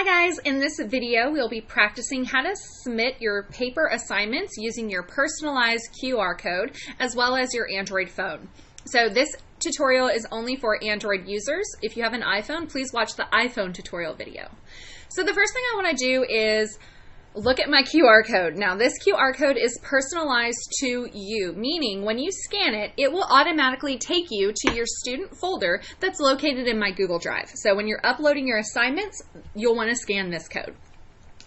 Hi guys, in this video we'll be practicing how to submit your paper assignments using your personalized QR code as well as your Android phone. So this tutorial is only for Android users. If you have an iPhone, please watch the iPhone tutorial video. So the first thing I want to do is look at my QR code. Now this QR code is personalized to you, meaning when you scan it, it will automatically take you to your student folder that's located in my Google Drive. So when you're uploading your assignments, you'll want to scan this code.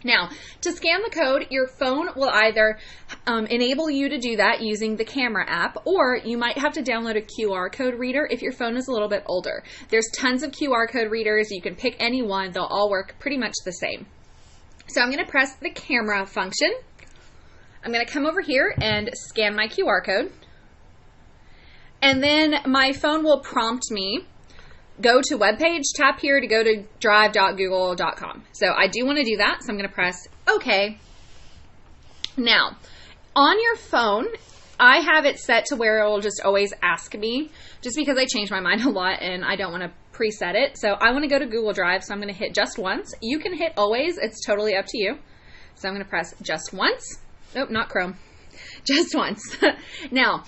Now, to scan the code, your phone will either enable you to do that using the camera app, or you might have to download a QR code reader if your phone is a little bit older. There's tons of QR code readers. You can pick any one. They'll all work pretty much the same. So I'm going to press the camera function. I'm going to come over here and scan my QR code. And then my phone will prompt me, go to web page, tap here to go to drive.google.com. So I do want to do that, so I'm going to press OK. Now, on your phone, I have it set to where it will just always ask me, just because I change my mind a lot and I don't want to preset it. So I want to go to Google Drive, so I'm going to hit just once. You can hit always, it's totally up to you. So I'm going to press just once. Nope, not Chrome. Just once. Now,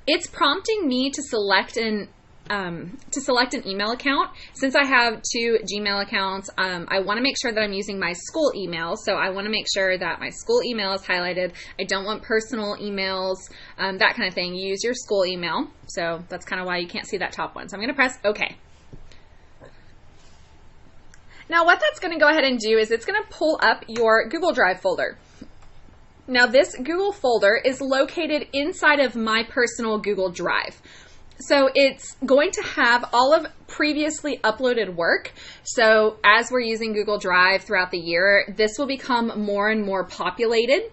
it's prompting me to select an email account. Since I have two Gmail accounts, I want to make sure that I'm using my school email. So I want to make sure that my school email is highlighted. I don't want personal emails, that kind of thing. You use your school email. So that's kind of why you can't see that top one. So I'm going to press OK. Now what that's going to go ahead and do is it's going to pull up your Google Drive folder. Now this Google folder is located inside of my personal Google Drive. So it's going to have all of previously uploaded work. So as we're using Google Drive throughout the year, this will become more and more populated.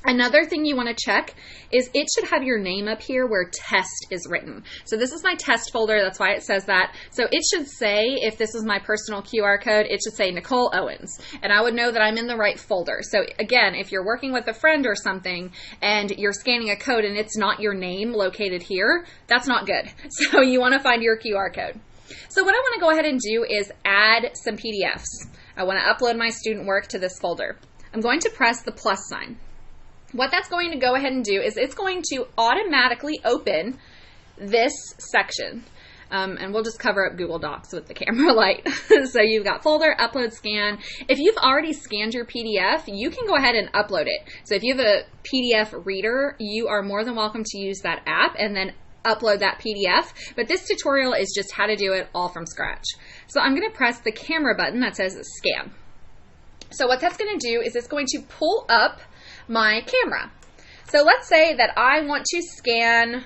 Another thing you want to check is it should have your name up here where test is written. So this is my test folder, that's why it says that. So it should say, if this is my personal QR code, it should say Nicole Owens. And I would know that I'm in the right folder. So again, if you're working with a friend or something and you're scanning a code and it's not your name located here, that's not good. So you want to find your QR code. So what I want to go ahead and do is add some PDFs. I want to upload my student work to this folder. I'm going to press the plus sign. What that's going to go ahead and do is it's going to automatically open this section. And we'll just cover up Google Docs with the camera light. So you've got folder, upload, scan. If you've already scanned your PDF, you can go ahead and upload it. So if you have a PDF reader, you are more than welcome to use that app and then upload that PDF. But this tutorial is just how to do it all from scratch. So I'm going to press the camera button that says scan. So what that's going to do is it's going to pull up my camera. So let's say that I want to scan,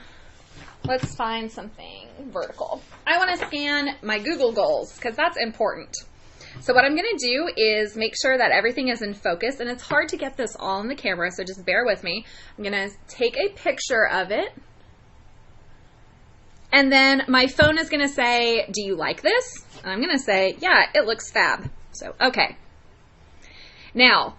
let's find something vertical. I want to scan my Google goals because that's important. So what I'm going to do is make sure that everything is in focus, and it's hard to get this all in the camera, so just bear with me. I'm going to take a picture of it, and then my phone is going to say, do you like this? And I'm going to say, yeah, it looks fab. So, okay. Now,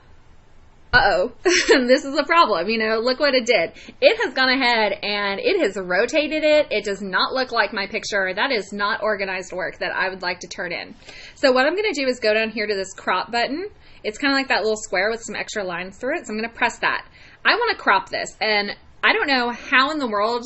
this is a problem, you know, look what it did. It has gone ahead and it has rotated it. It does not look like my picture. That is not organized work that I would like to turn in. So what I'm going to do is go down here to this crop button. It's kind of like that little square with some extra lines through it. So I'm going to press that. I want to crop this, and I don't know how in the world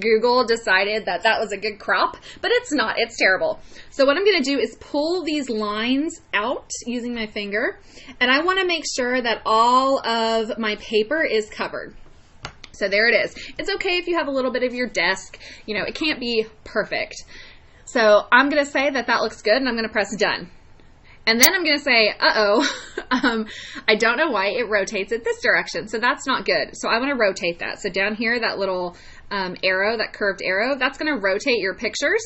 Google decided that that was a good crop, but it's not. It's terrible. So what I'm going to do is pull these lines out using my finger, and I want to make sure that all of my paper is covered. So there it is. It's okay if you have a little bit of your desk. You know, it can't be perfect. So I'm going to say that that looks good, and I'm going to press done. And then I'm going to say, I don't know why it rotates it this direction. So that's not good. So I want to rotate that. So down here, that little arrow, that curved arrow, that's going to rotate your pictures.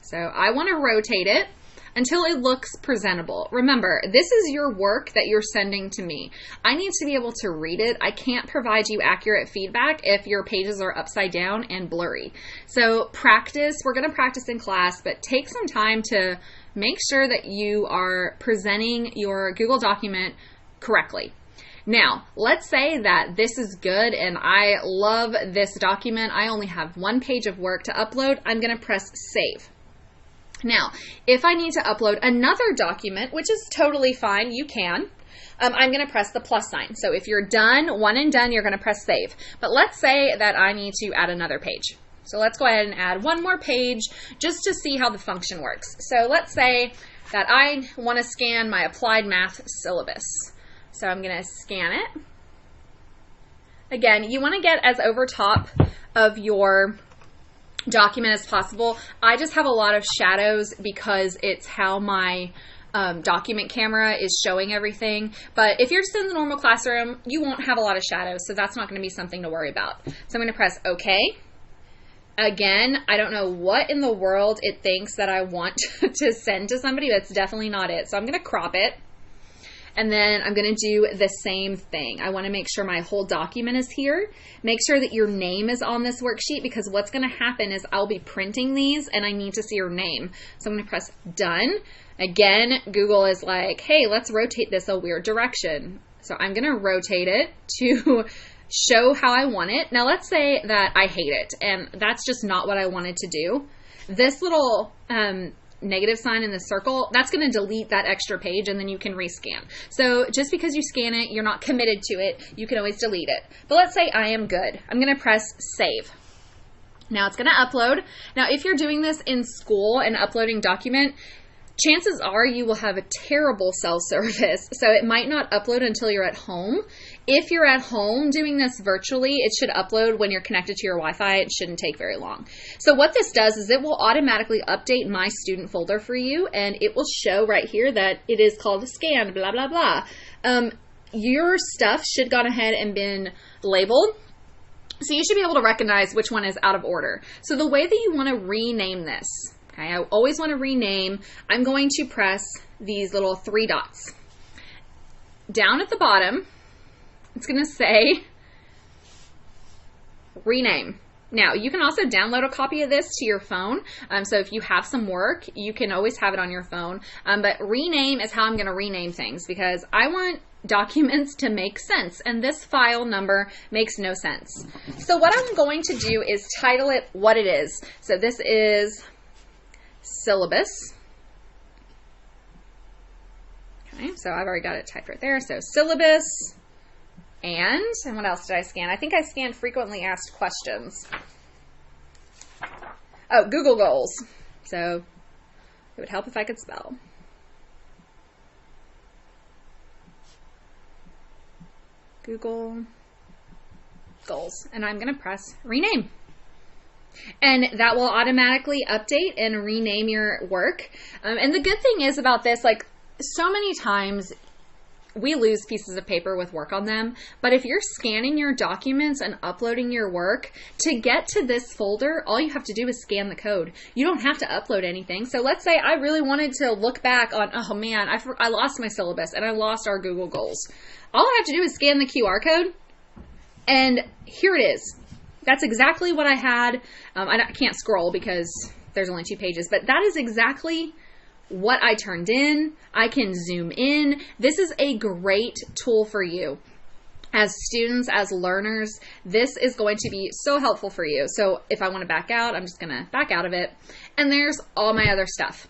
So I want to rotate it until it looks presentable. Remember, this is your work that you're sending to me. I need to be able to read it. I can't provide you accurate feedback if your pages are upside down and blurry. So practice, we're going to practice in class, but take some time to make sure that you are presenting your Google document correctly. Now, let's say that this is good and I love this document. I only have one page of work to upload. I'm going to press save. Now, if I need to upload another document, which is totally fine, you can, I'm going to press the plus sign. So if you're done, one and done, you're going to press save. But let's say that I need to add another page. So let's go ahead and add one more page just to see how the function works. So let's say that I want to scan my applied math syllabus. So I'm going to scan it. Again, you want to get as over top of your document as possible. I just have a lot of shadows because it's how my document camera is showing everything. But if you're just in the normal classroom, you won't have a lot of shadows, so that's not going to be something to worry about. So I'm going to press OK. Again, I don't know what in the world it thinks that I want to send to somebody. That's definitely not it. So I'm going to crop it. And then I'm going to do the same thing. I want to make sure my whole document is here. Make sure that your name is on this worksheet, because what's going to happen is I'll be printing these and I need to see your name. So I'm going to press done. Again, Google is like, hey, let's rotate this a weird direction. So I'm going to rotate it to show how I want it. Now let's say that I hate it and that's just not what I wanted to do. This little negative sign in the circle, that's going to delete that extra page and then you can rescan. So just because you scan it, you're not committed to it. You can always delete it. But let's say I am good. I'm going to press save. Now it's going to upload. Now if you're doing this in school and uploading document, chances are you will have a terrible cell service. So it might not upload until you're at home. If you're at home doing this virtually, it should upload when you're connected to your Wi-Fi. It shouldn't take very long. So what this does is it will automatically update my student folder for you, and it will show right here that it is called scanned, blah, blah, blah. Your stuff should gone ahead and been labeled. So you should be able to recognize which one is out of order. So the way that you want to rename this, okay, I always want to rename. I'm going to press these little 3 dots. Down at the bottom, it's going to say rename. Now, you can also download a copy of this to your phone. So if you have some work, you can always have it on your phone. But rename is how I'm going to rename things, because I want documents to make sense, and this file number makes no sense. So what I'm going to do is title it what it is. So this is syllabus. Okay, so I've already got it typed right there. So syllabus, and what else did I scan? I think I scanned frequently asked questions. Oh, Google Goals. So it would help if I could spell. Google Goals. And I'm going to press rename. And that will automatically update and rename your work. And the good thing is about this, like, so many times we lose pieces of paper with work on them. But if you're scanning your documents and uploading your work, to get to this folder, all you have to do is scan the code. You don't have to upload anything. So let's say I really wanted to look back on, oh man, I lost my syllabus and I lost our Google Goals. All I have to do is scan the QR code, and here it is. That's exactly what I had. I can't scroll because there's only 2 pages, but that is exactly what I turned in. I can zoom in. This is a great tool for you. As students, as learners, this is going to be so helpful for you. So if I want to back out, I'm just going to back out of it. And there's all my other stuff.